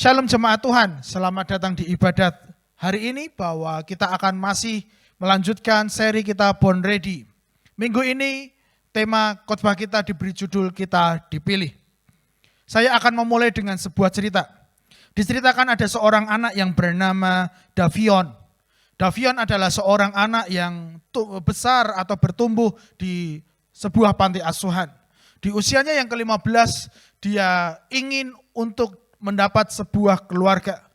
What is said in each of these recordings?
Shalom jemaat Tuhan, selamat datang di ibadat hari ini bahwa kita akan masih melanjutkan seri kita Born Ready. Minggu ini tema khotbah kita diberi judul Kita Dipilih. Saya akan memulai dengan sebuah cerita. Diceritakan ada seorang anak yang bernama Davion. Davion adalah seorang anak yang besar atau bertumbuh di sebuah panti asuhan. Di usianya yang ke-15 dia ingin untuk mendapat sebuah keluarga.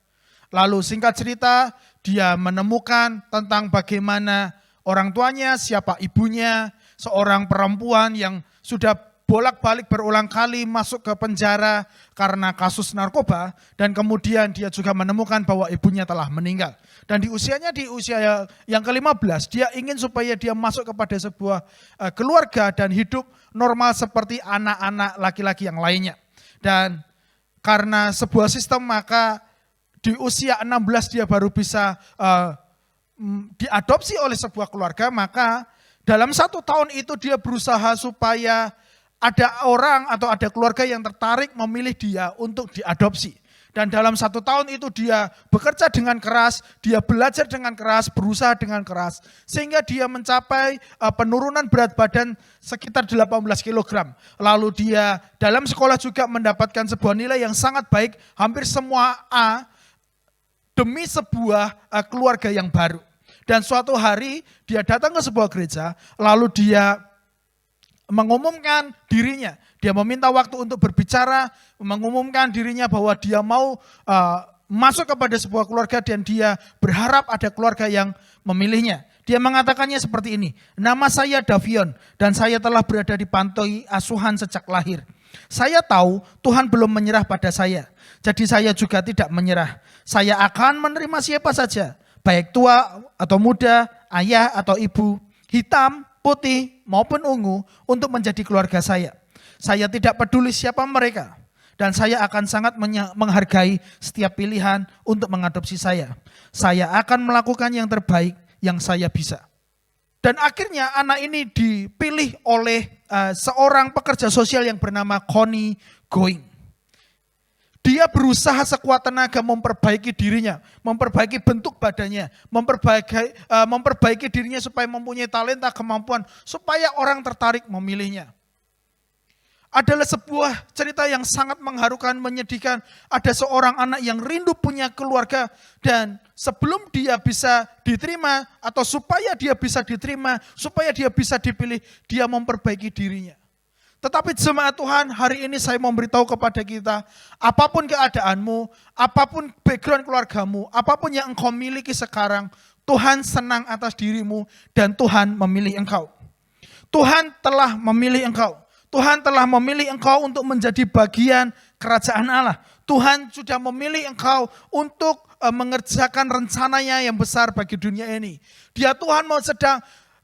Lalu singkat cerita dia menemukan tentang bagaimana orang tuanya, siapa ibunya, seorang perempuan yang sudah bolak-balik berulang kali masuk ke penjara karena kasus narkoba, dan kemudian dia juga menemukan bahwa ibunya telah meninggal. Dan di usia yang ke-15 dia ingin supaya dia masuk kepada sebuah keluarga dan hidup normal seperti anak-anak laki-laki yang lainnya. Dan karena sebuah sistem, maka di usia 16 dia baru bisa diadopsi oleh sebuah keluarga. Maka dalam 1 tahun itu dia berusaha supaya ada orang atau ada keluarga yang tertarik memilih dia untuk diadopsi. Dan dalam 1 tahun itu dia bekerja dengan keras, dia belajar dengan keras, berusaha dengan keras. Sehingga dia mencapai penurunan berat badan sekitar 18 kg. Lalu dia dalam sekolah juga mendapatkan sebuah nilai yang sangat baik, hampir semua A, demi sebuah keluarga yang baru. Dan suatu hari dia datang ke sebuah gereja, lalu dia mengumumkan dirinya. Dia meminta waktu untuk berbicara, mengumumkan dirinya bahwa dia mau masuk kepada sebuah keluarga dan dia berharap ada keluarga yang memilihnya. Dia mengatakannya seperti ini, nama saya Davion dan saya telah berada di panti asuhan sejak lahir. Saya tahu Tuhan belum menyerah pada saya, jadi saya juga tidak menyerah. Saya akan menerima siapa saja, baik tua atau muda, ayah atau ibu, hitam, putih maupun ungu untuk menjadi keluarga saya. Saya tidak peduli siapa mereka dan saya akan sangat menghargai setiap pilihan untuk mengadopsi saya. Saya akan melakukan yang terbaik yang saya bisa. Dan akhirnya anak ini dipilih oleh seorang pekerja sosial yang bernama Connie Going. Dia berusaha sekuat tenaga memperbaiki dirinya, memperbaiki bentuk badannya, memperbaiki dirinya supaya mempunyai talenta, kemampuan, supaya orang tertarik memilihnya. Adalah sebuah cerita yang sangat mengharukan, menyedihkan. Ada seorang anak yang rindu punya keluarga dan sebelum dia bisa diterima atau supaya dia bisa diterima, supaya dia bisa dipilih, dia memperbaiki dirinya. Tetapi jemaat Tuhan, hari ini saya memberitahu kepada kita, apapun keadaanmu, apapun background keluargamu, apapun yang engkau miliki sekarang, Tuhan senang atas dirimu dan Tuhan memilih engkau. Tuhan telah memilih engkau. Tuhan telah memilih engkau untuk menjadi bagian kerajaan Allah. Tuhan sudah memilih engkau untuk mengerjakan rencananya yang besar bagi dunia ini. Dia Tuhan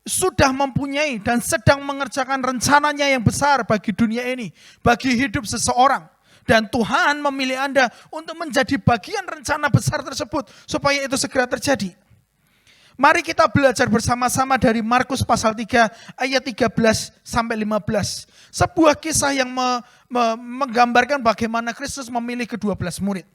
sudah mempunyai dan sedang mengerjakan rencananya yang besar bagi dunia ini, bagi hidup seseorang. Dan Tuhan memilih Anda untuk menjadi bagian rencana besar tersebut supaya itu segera terjadi. Mari kita belajar bersama-sama dari Markus pasal 3 ayat 13 sampai 15. Sebuah kisah yang menggambarkan bagaimana Kristus memilih ke-12 murid.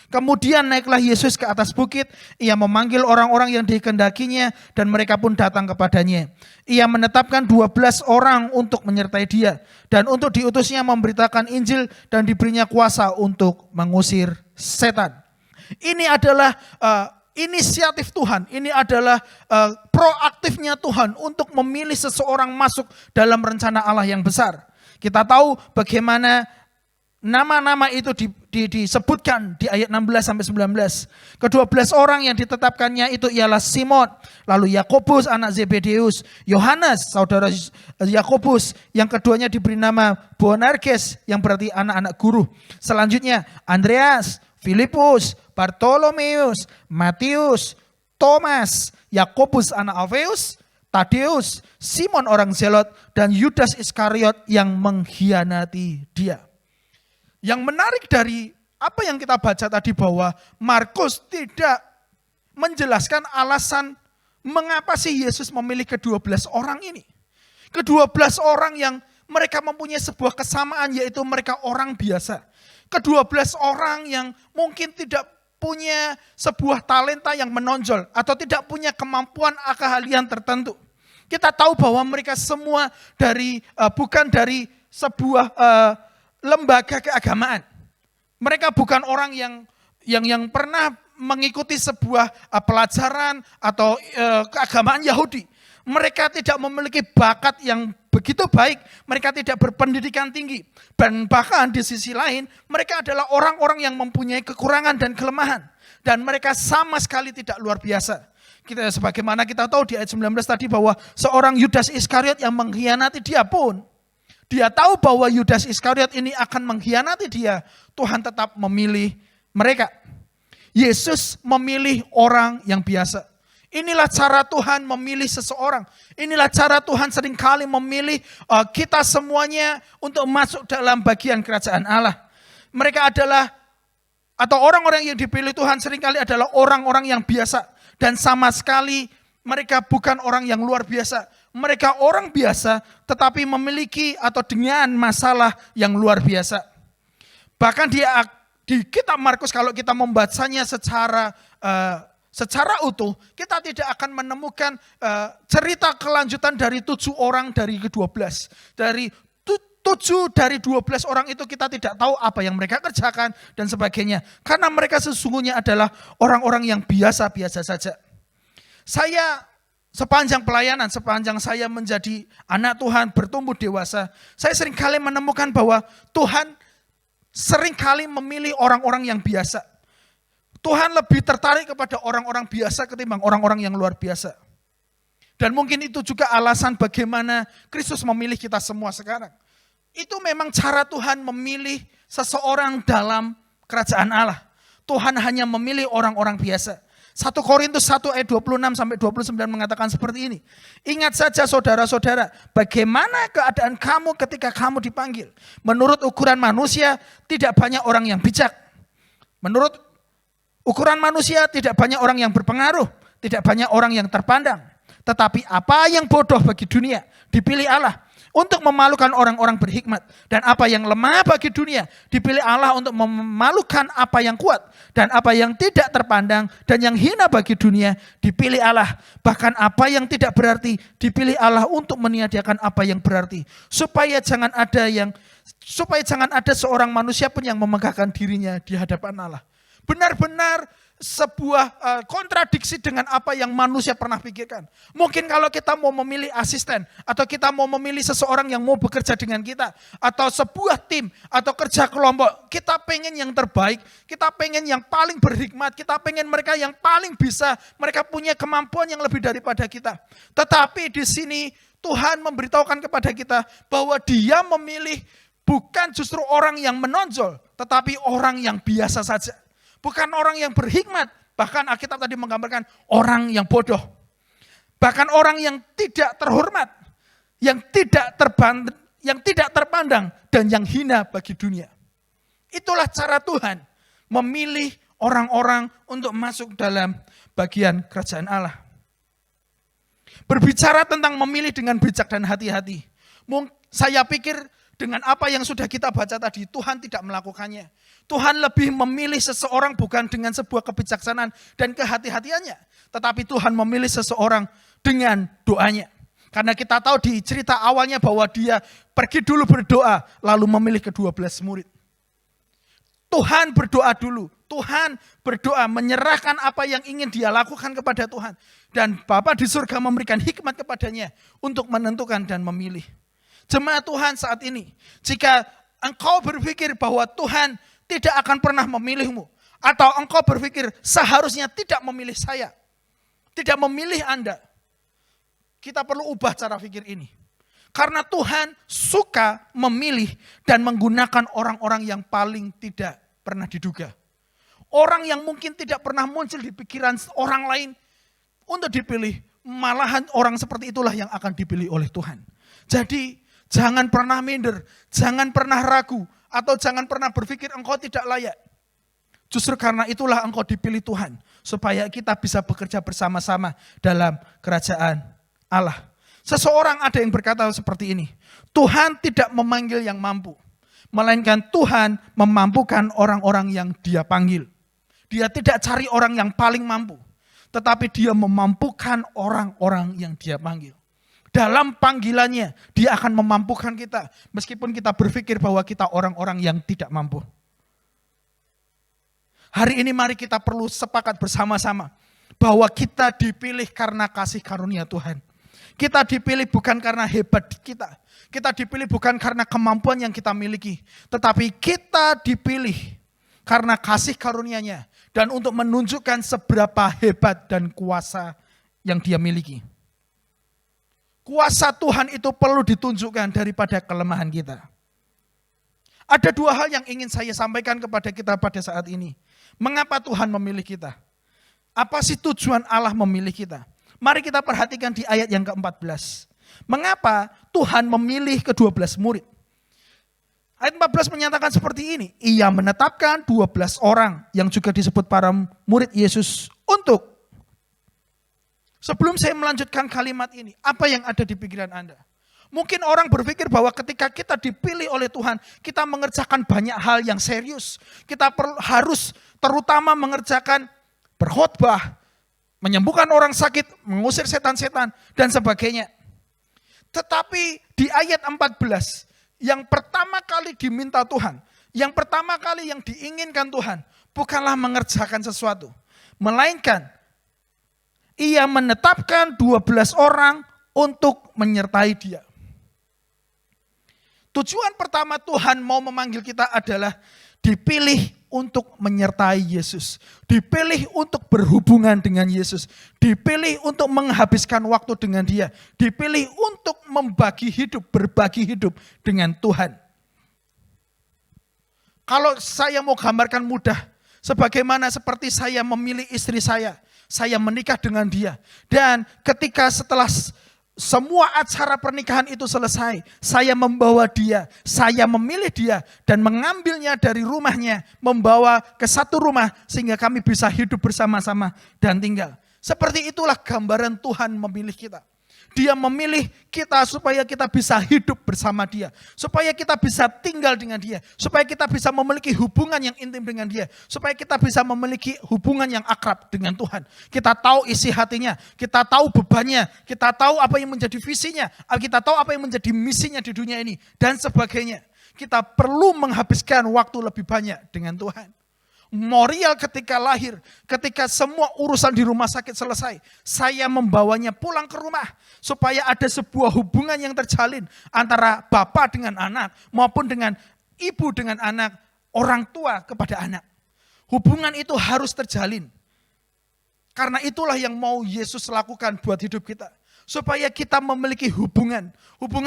Kemudian naiklah Yesus ke atas bukit, ia memanggil orang-orang yang dikehendakinya dan mereka pun datang kepadanya. Ia menetapkan 12 orang untuk menyertai dia dan untuk diutusnya memberitakan Injil dan diberinya kuasa untuk mengusir setan. Ini adalah inisiatif Tuhan, ini adalah proaktifnya Tuhan untuk memilih seseorang masuk dalam rencana Allah yang besar. Kita tahu bagaimana nama-nama itu disebutkan di ayat 16-19. Ke-12 orang yang ditetapkannya itu ialah Simon, lalu Yakobus anak Zebedeus, Yohanes saudara Yakobus, yang keduanya diberi nama Boanerges yang berarti anak-anak guru. Selanjutnya Andreas, Filipus, Bartolomeus, Matius, Thomas, Yakobus anak Alfeus, Tadeus, Simon orang Zelot, dan Yudas Iskariot yang mengkhianati dia. Yang menarik dari apa yang kita baca tadi bahwa Markus tidak menjelaskan alasan mengapa sih Yesus memilih ke-12 orang ini. Ke-12 orang yang mereka mempunyai sebuah kesamaan, yaitu mereka orang biasa. Ke-12 orang yang mungkin tidak punya sebuah talenta yang menonjol atau tidak punya kemampuan keahlian tertentu. Kita tahu bahwa mereka semua bukan dari sebuah lembaga keagamaan. Mereka bukan orang yang pernah mengikuti sebuah pelajaran atau keagamaan Yahudi. Mereka tidak memiliki bakat yang begitu baik, mereka tidak berpendidikan tinggi. Dan bahkan di sisi lain, mereka adalah orang-orang yang mempunyai kekurangan dan kelemahan. Dan mereka sama sekali tidak luar biasa. Sebagaimana kita tahu di ayat 19 tadi bahwa seorang Yudas Iskariot yang mengkhianati dia pun, dia tahu bahwa Yudas Iskariot ini akan mengkhianati dia. Tuhan tetap memilih mereka. Yesus memilih orang yang biasa. Inilah cara Tuhan memilih seseorang. Inilah cara Tuhan seringkali memilih kita semuanya untuk masuk dalam bagian kerajaan Allah. Mereka adalah, atau orang-orang yang dipilih Tuhan seringkali adalah orang-orang yang biasa. Dan sama sekali mereka bukan orang yang luar biasa. Mereka orang biasa tetapi memiliki atau dengan masalah yang luar biasa. Bahkan di kitab Markus kalau kita membacanya secara utuh, kita tidak akan menemukan cerita kelanjutan dari 7 orang dari ke-12. Dari 7 dari 12 orang itu kita tidak tahu apa yang mereka kerjakan dan sebagainya. Karena mereka sesungguhnya adalah orang-orang yang biasa-biasa saja. Saya sepanjang pelayanan, sepanjang saya menjadi anak Tuhan, bertumbuh dewasa, saya seringkali menemukan bahwa Tuhan seringkali memilih orang-orang yang biasa. Tuhan lebih tertarik kepada orang-orang biasa ketimbang orang-orang yang luar biasa. Dan mungkin itu juga alasan bagaimana Kristus memilih kita semua sekarang. Itu memang cara Tuhan memilih seseorang dalam kerajaan Allah. Tuhan hanya memilih orang-orang biasa. 1 Korintus 1 ayat 26 sampai 29 mengatakan seperti ini. Ingat saja saudara-saudara, bagaimana keadaan kamu ketika kamu dipanggil. Menurut ukuran manusia, tidak banyak orang yang bijak. Menurut ukuran manusia, tidak banyak orang yang berpengaruh. Tidak banyak orang yang terpandang. Tetapi apa yang bodoh bagi dunia, dipilih Allah untuk memalukan orang-orang berhikmat. Dan apa yang lemah bagi dunia, dipilih Allah untuk memalukan apa yang kuat. Dan apa yang tidak terpandang dan yang hina bagi dunia, dipilih Allah. Bahkan apa yang tidak berarti, dipilih Allah untuk meniadakan apa yang berarti. Supaya jangan ada seorang manusia pun yang memegahkan dirinya di hadapan Allah. Benar-benar sebuah kontradiksi dengan apa yang manusia pernah pikirkan. Mungkin kalau kita mau memilih asisten, atau kita mau memilih seseorang yang mau bekerja dengan kita, atau sebuah tim, atau kerja kelompok, kita pengen yang terbaik, kita pengen yang paling berhikmat, kita pengen mereka yang paling bisa, mereka punya kemampuan yang lebih daripada kita. Tetapi di sini Tuhan memberitahukan kepada kita bahwa Dia memilih bukan justru orang yang menonjol, tetapi orang yang biasa saja. Bukan orang yang berhikmat, bahkan Alkitab tadi menggambarkan orang yang bodoh. Bahkan orang yang tidak terhormat, yang tidak terpandang, dan yang hina bagi dunia. Itulah cara Tuhan memilih orang-orang untuk masuk dalam bagian kerajaan Allah. Berbicara tentang memilih dengan bijak dan hati-hati. Saya pikir dengan apa yang sudah kita baca tadi, Tuhan tidak melakukannya. Tuhan lebih memilih seseorang bukan dengan sebuah kebijaksanaan dan kehati-hatiannya. Tetapi Tuhan memilih seseorang dengan doanya. Karena kita tahu di cerita awalnya bahwa dia pergi dulu berdoa, lalu memilih ke-12 murid. Tuhan berdoa dulu. Tuhan berdoa menyerahkan apa yang ingin dia lakukan kepada Tuhan. Dan Bapa di surga memberikan hikmat kepadanya untuk menentukan dan memilih. Jemaat Tuhan saat ini, jika engkau berpikir bahwa Tuhan tidak akan pernah memilihmu, atau engkau berpikir seharusnya tidak memilih saya, tidak memilih Anda, kita perlu ubah cara pikir ini. Karena Tuhan suka memilih dan menggunakan orang-orang yang paling tidak pernah diduga. Orang yang mungkin tidak pernah muncul di pikiran orang lain untuk dipilih, malahan orang seperti itulah yang akan dipilih oleh Tuhan. Jadi jangan pernah minder, jangan pernah ragu, atau jangan pernah berpikir engkau tidak layak. Justru karena itulah engkau dipilih Tuhan, supaya kita bisa bekerja bersama-sama dalam kerajaan Allah. Seseorang ada yang berkata seperti ini, Tuhan tidak memanggil yang mampu. Melainkan Tuhan memampukan orang-orang yang Dia panggil. Dia tidak cari orang yang paling mampu, tetapi Dia memampukan orang-orang yang Dia panggil. Dalam panggilannya, Dia akan memampukan kita, meskipun kita berpikir bahwa kita orang-orang yang tidak mampu. Hari ini mari kita perlu sepakat bersama-sama bahwa kita dipilih karena kasih karunia Tuhan. Kita dipilih bukan karena hebat kita. Kita dipilih bukan karena kemampuan yang kita miliki. Tetapi kita dipilih karena kasih karunia-Nya. Dan untuk menunjukkan seberapa hebat dan kuasa yang Dia miliki. Kuasa Tuhan itu perlu ditunjukkan daripada kelemahan kita. Ada dua hal yang ingin saya sampaikan kepada kita pada saat ini. Mengapa Tuhan memilih kita? Apa sih tujuan Allah memilih kita? Mari kita perhatikan di ayat yang ke-14. Mengapa Tuhan memilih ke-12 murid? Ayat 14 menyatakan seperti ini. Ia menetapkan 12 orang yang juga disebut para murid Yesus untuk. Sebelum saya melanjutkan kalimat ini, apa yang ada di pikiran Anda? Mungkin orang berpikir bahwa ketika kita dipilih oleh Tuhan, kita mengerjakan banyak hal yang serius. Kita harus terutama mengerjakan berkhotbah, menyembuhkan orang sakit, mengusir setan-setan, dan sebagainya. Tetapi di ayat 14, yang pertama kali diminta Tuhan, yang pertama kali yang diinginkan Tuhan, bukanlah mengerjakan sesuatu. Melainkan, Ia menetapkan 12 orang untuk menyertai Dia. Tujuan pertama Tuhan mau memanggil kita adalah dipilih untuk menyertai Yesus. Dipilih untuk berhubungan dengan Yesus. Dipilih untuk menghabiskan waktu dengan Dia. Dipilih untuk membagi hidup, berbagi hidup dengan Tuhan. Kalau saya mau gambarkan mudah, sebagaimana seperti saya memilih istri saya menikah dengan dia. Dan ketika setelah semua acara pernikahan itu selesai, saya membawa dia, saya memilih dia dan mengambilnya dari rumahnya, membawa ke satu rumah sehingga kami bisa hidup bersama-sama dan tinggal. Seperti itulah gambaran Tuhan memilih kita. Dia memilih kita supaya kita bisa hidup bersama Dia, supaya kita bisa tinggal dengan Dia, supaya kita bisa memiliki hubungan yang intim dengan Dia, supaya kita bisa memiliki hubungan yang akrab dengan Tuhan. Kita tahu isi hatinya, kita tahu bebannya, kita tahu apa yang menjadi visinya, kita tahu apa yang menjadi misinya di dunia ini, dan sebagainya. Kita perlu menghabiskan waktu lebih banyak dengan Tuhan. Morial ketika lahir, ketika semua urusan di rumah sakit selesai, saya membawanya pulang ke rumah supaya ada sebuah hubungan yang terjalin antara bapak dengan anak maupun dengan ibu dengan anak, orang tua kepada anak. Hubungan itu harus terjalin. Karena itulah yang mau Yesus lakukan buat hidup kita. Supaya kita memiliki hubungan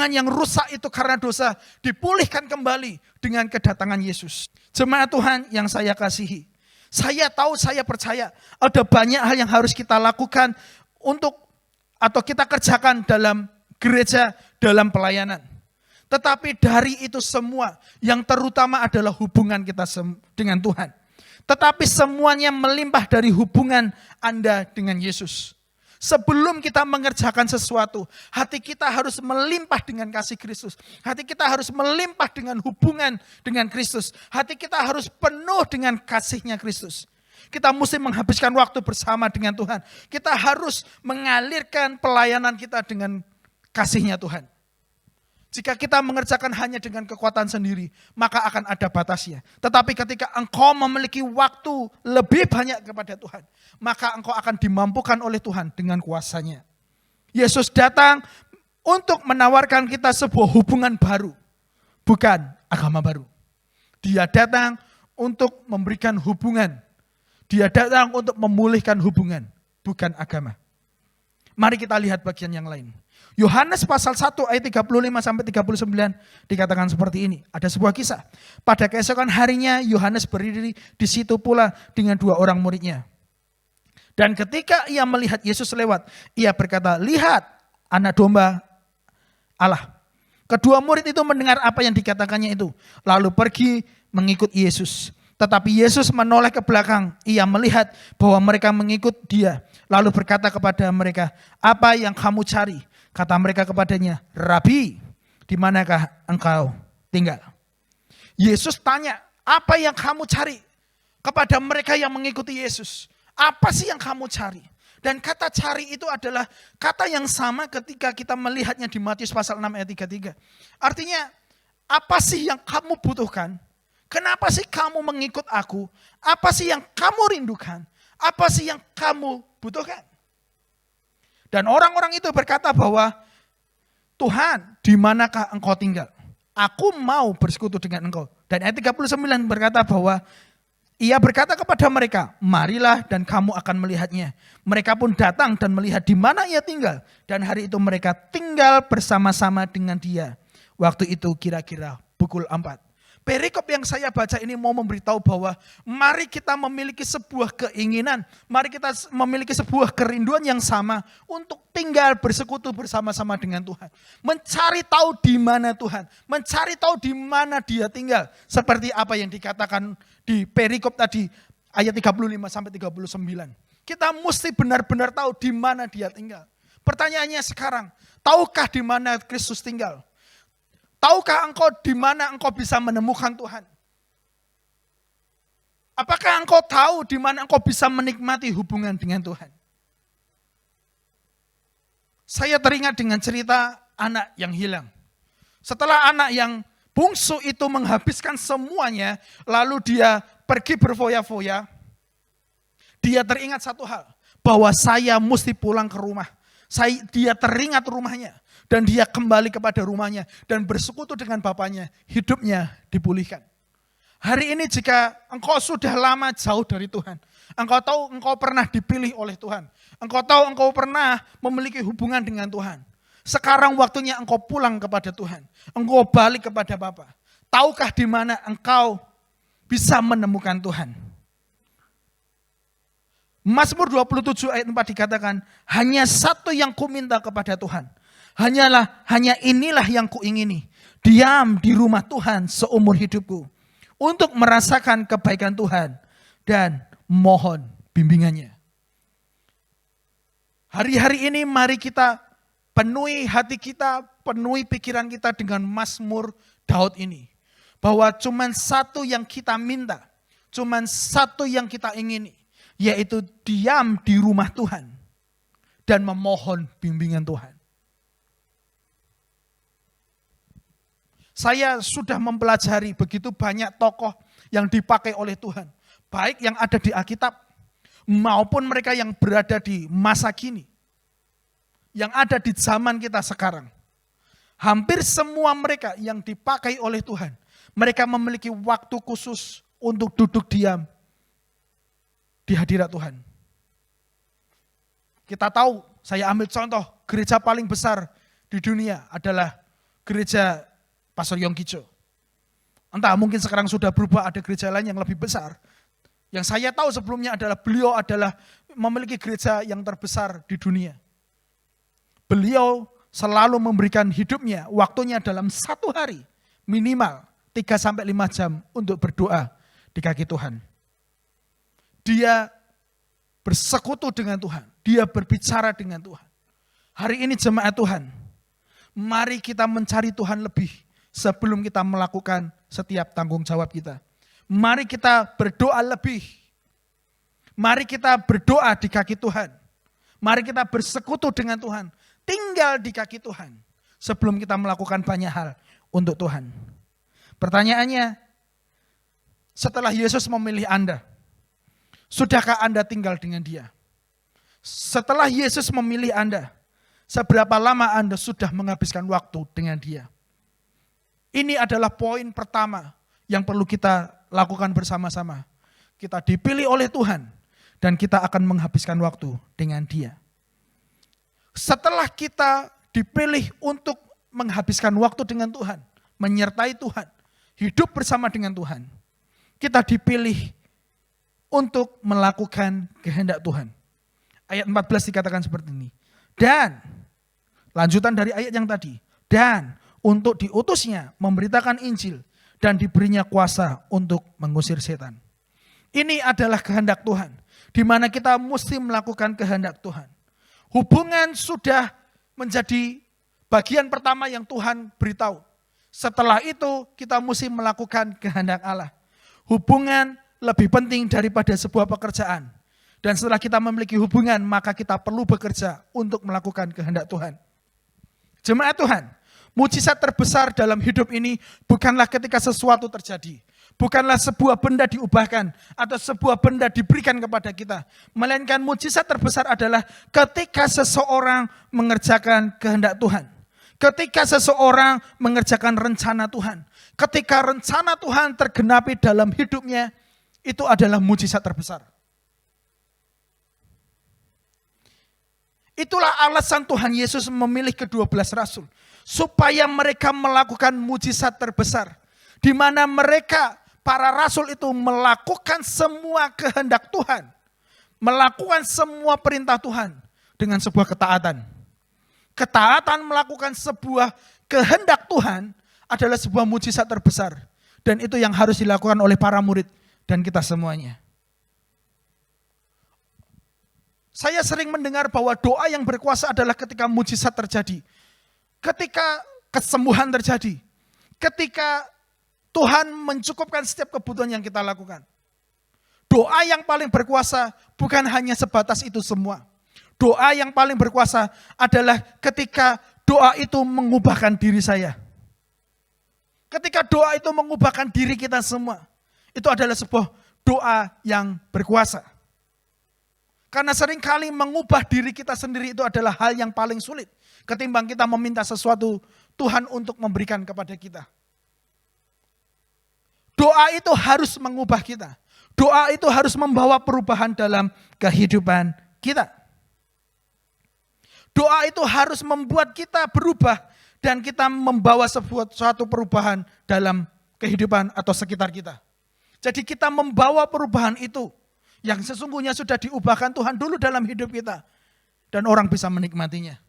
yang rusak itu karena dosa dipulihkan kembali dengan kedatangan Yesus. Jemaat Tuhan yang saya kasihi, saya tahu, saya percaya ada banyak hal yang harus kita lakukan atau kita kerjakan dalam gereja, dalam pelayanan. Tetapi dari itu semua yang terutama adalah hubungan kita dengan Tuhan. Tetapi semuanya melimpah dari hubungan Anda dengan Yesus. Sebelum kita mengerjakan sesuatu, hati kita harus melimpah dengan kasih Kristus. Hati kita harus melimpah dengan hubungan dengan Kristus. Hati kita harus penuh dengan kasih-Nya Kristus. Kita mesti menghabiskan waktu bersama dengan Tuhan. Kita harus mengalirkan pelayanan kita dengan kasih-Nya Tuhan. Jika kita mengerjakan hanya dengan kekuatan sendiri, maka akan ada batasnya. Tetapi ketika engkau memiliki waktu lebih banyak kepada Tuhan, maka engkau akan dimampukan oleh Tuhan dengan kuasa-Nya. Yesus datang untuk menawarkan kita sebuah hubungan baru, bukan agama baru. Dia datang untuk memberikan hubungan. Dia datang untuk memulihkan hubungan, bukan agama. Mari kita lihat bagian yang lain. Yohanes pasal 1 ayat 35-39 dikatakan seperti ini. Ada sebuah kisah. Pada keesokan harinya Yohanes berdiri di situ pula dengan 2 orang muridnya. Dan ketika ia melihat Yesus lewat, ia berkata, "Lihat anak domba Allah." Kedua murid itu mendengar apa yang dikatakannya itu, lalu pergi mengikut Yesus. Tetapi Yesus menoleh ke belakang, ia melihat bahwa mereka mengikut dia. Lalu berkata kepada mereka, "Apa yang kamu cari?" Kata mereka kepadanya, "Rabi, di manakah engkau tinggal?" Yesus tanya, apa yang kamu cari? Kepada mereka yang mengikuti Yesus. Apa sih yang kamu cari? Dan kata cari itu adalah kata yang sama ketika kita melihatnya di Matius pasal 6 ayat 33. Artinya, apa sih yang kamu butuhkan? Kenapa sih kamu mengikut aku? Apa sih yang kamu rindukan? Apa sih yang kamu butuhkan? Dan orang-orang itu berkata bahwa, Tuhan, di manakah engkau tinggal? Aku mau bersekutu dengan engkau. Dan ayat 39 berkata bahwa, ia berkata kepada mereka, marilah dan kamu akan melihatnya. Mereka pun datang dan melihat di mana ia tinggal. Dan hari itu mereka tinggal bersama-sama dengan dia. Waktu itu kira-kira pukul 4. Perikop yang saya baca ini mau memberitahu bahwa mari kita memiliki sebuah keinginan, mari kita memiliki sebuah kerinduan yang sama untuk tinggal bersekutu bersama-sama dengan Tuhan. Mencari tahu di mana Tuhan, mencari tahu di mana Dia tinggal. Seperti apa yang dikatakan di perikop tadi ayat 35 sampai 39. Kita mesti benar-benar tahu di mana Dia tinggal. Pertanyaannya sekarang, tahukah di mana Kristus tinggal? Tahukah engkau di mana engkau bisa menemukan Tuhan? Apakah engkau tahu di mana engkau bisa menikmati hubungan dengan Tuhan? Saya teringat dengan cerita anak yang hilang. Setelah anak yang bungsu itu menghabiskan semuanya, lalu dia pergi berfoya-foya, dia teringat satu hal, bahwa saya mesti pulang ke rumah. Dia teringat rumahnya. Dan dia kembali kepada rumahnya dan bersekutu dengan bapaknya, hidupnya dipulihkan. Hari ini jika engkau sudah lama jauh dari Tuhan, engkau tahu engkau pernah dipilih oleh Tuhan, engkau tahu engkau pernah memiliki hubungan dengan Tuhan. Sekarang waktunya engkau pulang kepada Tuhan, engkau balik kepada Bapa. Tahukah di mana engkau bisa menemukan Tuhan? Mazmur 27 ayat 4 dikatakan, hanya satu yang kuminta kepada Tuhan. Hanya inilah yang kuingini, diam di rumah Tuhan seumur hidupku, untuk merasakan kebaikan Tuhan dan mohon bimbingannya. Hari-hari ini mari kita penuhi hati kita, penuhi pikiran kita dengan Mazmur Daud ini. Bahwa cuman satu yang kita minta, cuman satu yang kita ingini, yaitu diam di rumah Tuhan dan memohon bimbingan Tuhan. Saya sudah mempelajari begitu banyak tokoh yang dipakai oleh Tuhan. Baik yang ada di Alkitab maupun mereka yang berada di masa kini. Yang ada di zaman kita sekarang. Hampir semua mereka yang dipakai oleh Tuhan. Mereka memiliki waktu khusus untuk duduk diam di hadirat Tuhan. Kita tahu, saya ambil contoh, gereja paling besar di dunia adalah gereja Pastor Yonggi. Entah mungkin sekarang sudah berubah, ada gereja lain yang lebih besar. Yang saya tahu sebelumnya adalah beliau adalah memiliki gereja yang terbesar di dunia. Beliau selalu memberikan hidupnya, waktunya dalam satu hari minimal 3-5 jam untuk berdoa di kaki Tuhan. Dia bersekutu dengan Tuhan, dia berbicara dengan Tuhan. Hari ini jemaat Tuhan, mari kita mencari Tuhan lebih sebelum kita melakukan setiap tanggung jawab kita. Mari kita berdoa lebih. Mari kita berdoa di kaki Tuhan. Mari kita bersekutu dengan Tuhan. Tinggal di kaki Tuhan. Sebelum kita melakukan banyak hal untuk Tuhan. Pertanyaannya, setelah Yesus memilih Anda, sudahkah Anda tinggal dengan Dia? Setelah Yesus memilih Anda, seberapa lama Anda sudah menghabiskan waktu dengan Dia? Ini adalah poin pertama yang perlu kita lakukan bersama-sama. Kita dipilih oleh Tuhan dan kita akan menghabiskan waktu dengan Dia. Setelah kita dipilih untuk menghabiskan waktu dengan Tuhan, menyertai Tuhan, hidup bersama dengan Tuhan, kita dipilih untuk melakukan kehendak Tuhan. Ayat 14 dikatakan seperti ini. Dan, lanjutan dari ayat yang tadi, dan untuk diutusnya memberitakan Injil dan diberinya kuasa untuk mengusir setan. Ini adalah kehendak Tuhan, di mana kita mesti melakukan kehendak Tuhan. Hubungan sudah menjadi bagian pertama yang Tuhan beritahu. Setelah itu kita mesti melakukan kehendak Allah. Hubungan lebih penting daripada sebuah pekerjaan. Dan setelah kita memiliki hubungan, maka kita perlu bekerja untuk melakukan kehendak Tuhan. Jemaat Tuhan, mujizat terbesar dalam hidup ini bukanlah ketika sesuatu terjadi. Bukanlah sebuah benda diubahkan atau sebuah benda diberikan kepada kita. Melainkan mujizat terbesar adalah ketika seseorang mengerjakan kehendak Tuhan. Ketika seseorang mengerjakan rencana Tuhan. Ketika rencana Tuhan tergenapi dalam hidupnya, itu adalah mujizat terbesar. Itulah alasan Tuhan Yesus memilih ke-12 rasul. Supaya mereka melakukan mujizat terbesar. Di mana mereka, para rasul itu melakukan semua kehendak Tuhan. Melakukan semua perintah Tuhan dengan sebuah ketaatan. Ketaatan melakukan sebuah kehendak Tuhan adalah sebuah mujizat terbesar. Dan itu yang harus dilakukan oleh para murid dan kita semuanya. Saya sering mendengar bahwa doa yang berkuasa adalah ketika mujizat terjadi. Ketika kesembuhan terjadi. Ketika Tuhan mencukupkan setiap kebutuhan yang kita lakukan. Doa yang paling berkuasa bukan hanya sebatas itu semua. Doa yang paling berkuasa adalah ketika doa itu mengubahkan diri saya. Ketika doa itu mengubahkan diri kita semua. Itu adalah sebuah doa yang berkuasa. Karena seringkali mengubah diri kita sendiri itu adalah hal yang paling sulit. Ketimbang kita meminta sesuatu Tuhan untuk memberikan kepada kita. Doa itu harus mengubah kita. Doa itu harus membawa perubahan dalam kehidupan kita. Doa itu harus membuat kita berubah dan kita membawa suatu perubahan dalam kehidupan atau sekitar kita. Jadi kita membawa perubahan itu yang sesungguhnya sudah diubahkan Tuhan dulu dalam hidup kita. Dan orang bisa menikmatinya.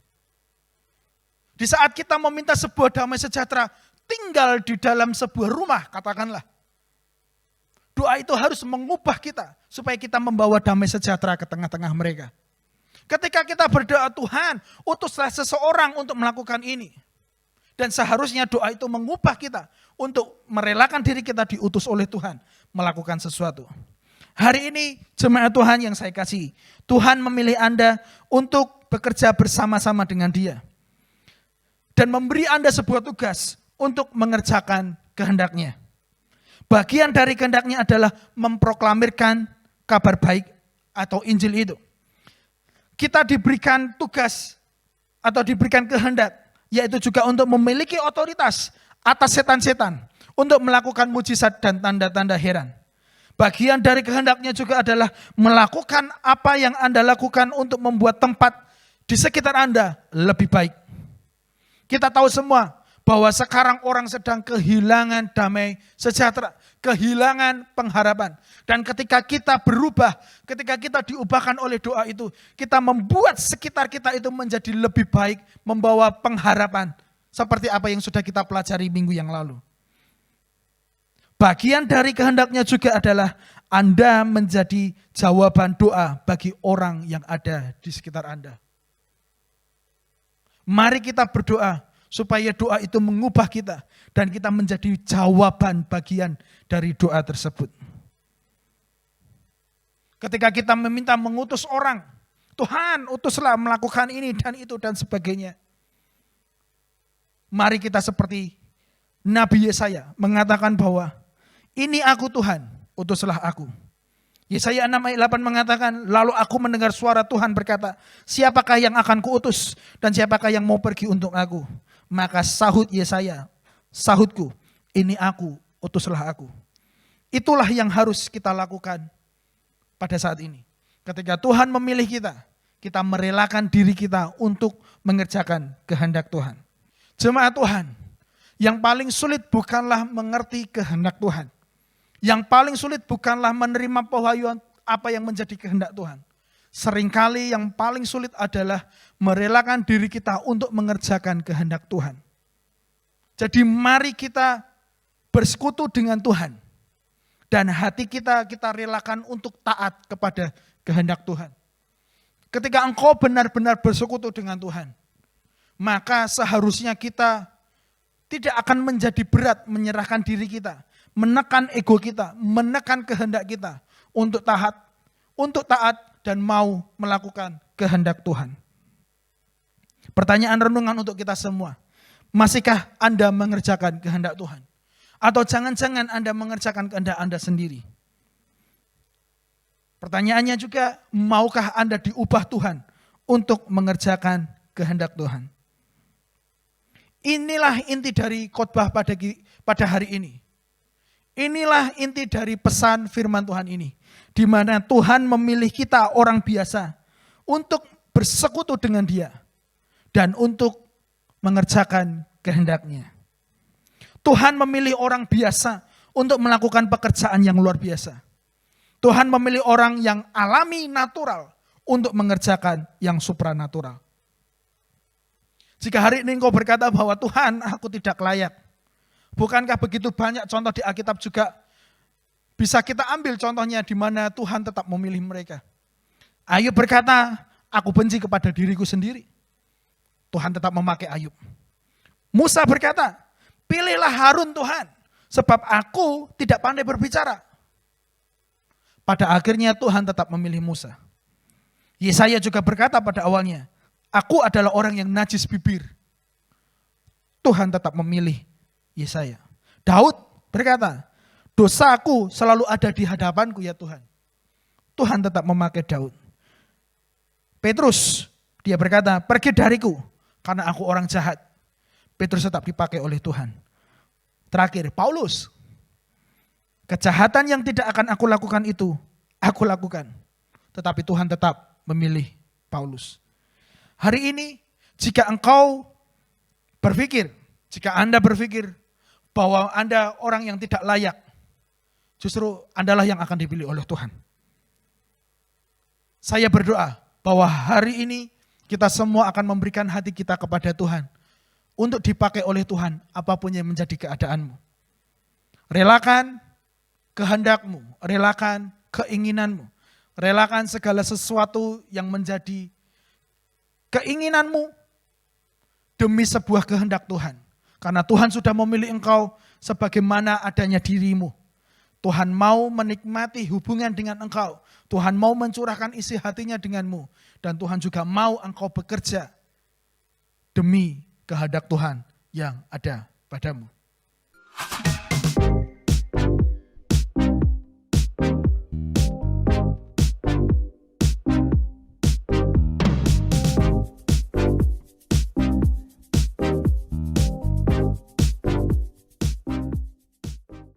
Di saat kita meminta sebuah damai sejahtera, tinggal di dalam sebuah rumah, katakanlah. Doa itu harus mengubah kita supaya kita membawa damai sejahtera ke tengah-tengah mereka. Ketika kita berdoa, Tuhan, utuslah seseorang untuk melakukan ini. Dan seharusnya doa itu mengubah kita untuk merelakan diri kita diutus oleh Tuhan melakukan sesuatu. Hari ini jemaat Tuhan yang saya kasih, Tuhan memilih Anda untuk bekerja bersama-sama dengan Dia. Dan memberi Anda sebuah tugas untuk mengerjakan kehendaknya. Bagian dari kehendaknya adalah memproklamirkan kabar baik atau Injil itu. Kita diberikan tugas atau diberikan kehendak, yaitu juga untuk memiliki otoritas atas setan-setan, untuk melakukan mujizat dan tanda-tanda heran. Bagian dari kehendaknya juga adalah melakukan apa yang Anda lakukan untuk membuat tempat di sekitar Anda lebih baik. Kita tahu semua bahwa sekarang orang sedang kehilangan damai sejahtera, kehilangan pengharapan. Dan ketika kita berubah, ketika kita diubahkan oleh doa itu, kita membuat sekitar kita itu menjadi lebih baik, membawa pengharapan. Seperti apa yang sudah kita pelajari minggu yang lalu. Bagian dari kehendaknya juga adalah Anda menjadi jawaban doa bagi orang yang ada di sekitar Anda. Mari kita berdoa supaya doa itu mengubah kita dan kita menjadi jawaban bagian dari doa tersebut. Ketika kita meminta mengutus orang, Tuhan utuslah melakukan ini dan itu dan sebagainya. Mari kita seperti Nabi Yesaya mengatakan bahwa ini aku Tuhan, utuslah aku. Yesaya 6 ayat 8 mengatakan, lalu aku mendengar suara Tuhan berkata, siapakah yang akan kuutus dan siapakah yang mau pergi untuk aku? Maka sahut Yesaya, sahutku, ini aku, utuslah aku. Itulah yang harus kita lakukan pada saat ini. Ketika Tuhan memilih kita, kita merelakan diri kita untuk mengerjakan kehendak Tuhan. Jemaat Tuhan, yang paling sulit bukanlah mengerti kehendak Tuhan. Yang paling sulit bukanlah menerima pewahyuan apa yang menjadi kehendak Tuhan. Seringkali yang paling sulit adalah merelakan diri kita untuk mengerjakan kehendak Tuhan. Jadi mari kita bersekutu dengan Tuhan. Dan hati kita relakan untuk taat kepada kehendak Tuhan. Ketika engkau benar-benar bersekutu dengan Tuhan, maka seharusnya kita tidak akan menjadi berat menyerahkan diri kita, menekan ego kita, menekan kehendak kita untuk taat dan mau melakukan kehendak Tuhan. Pertanyaan renungan untuk kita semua. Masihkah Anda mengerjakan kehendak Tuhan? Atau jangan-jangan Anda mengerjakan kehendak Anda sendiri? Pertanyaannya juga, maukah Anda diubah Tuhan untuk mengerjakan kehendak Tuhan? Inilah inti dari khotbah pada hari ini. Inilah inti dari pesan firman Tuhan ini. Di mana Tuhan memilih kita orang biasa untuk bersekutu dengan Dia dan untuk mengerjakan kehendak-Nya. Tuhan memilih orang biasa untuk melakukan pekerjaan yang luar biasa. Tuhan memilih orang yang alami, natural untuk mengerjakan yang supranatural. Jika hari ini engkau berkata bahwa Tuhan, aku tidak layak. Bukankah begitu banyak contoh di Alkitab juga bisa kita ambil contohnya di mana Tuhan tetap memilih mereka. Ayub berkata, aku benci kepada diriku sendiri. Tuhan tetap memakai Ayub. Musa berkata, pilihlah Harun Tuhan, sebab aku tidak pandai berbicara. Pada akhirnya Tuhan tetap memilih Musa. Yesaya juga berkata pada awalnya, aku adalah orang yang najis bibir. Tuhan tetap memilih Yesaya. Daud berkata, dosaku selalu ada di hadapanku ya Tuhan. Tuhan tetap memakai Daud. Petrus, dia berkata, pergi dariku karena aku orang jahat. Petrus tetap dipakai oleh Tuhan. Terakhir, Paulus. Kejahatan yang tidak akan aku lakukan itu, aku lakukan. Tetapi Tuhan tetap memilih Paulus. Hari ini, jika engkau berpikir, jika Anda berpikir bahwa Anda orang yang tidak layak, justru Andalah yang akan dipilih oleh Tuhan. Saya berdoa bahwa hari ini kita semua akan memberikan hati kita kepada Tuhan untuk dipakai oleh Tuhan apapun yang menjadi keadaanmu. Relakan kehendakmu, relakan keinginanmu, relakan segala sesuatu yang menjadi keinginanmu demi sebuah kehendak Tuhan. Karena Tuhan sudah memilih engkau sebagaimana adanya dirimu. Tuhan mau menikmati hubungan dengan engkau. Tuhan mau mencurahkan isi hatinya denganmu. Dan Tuhan juga mau engkau bekerja demi kehendak Tuhan yang ada padamu.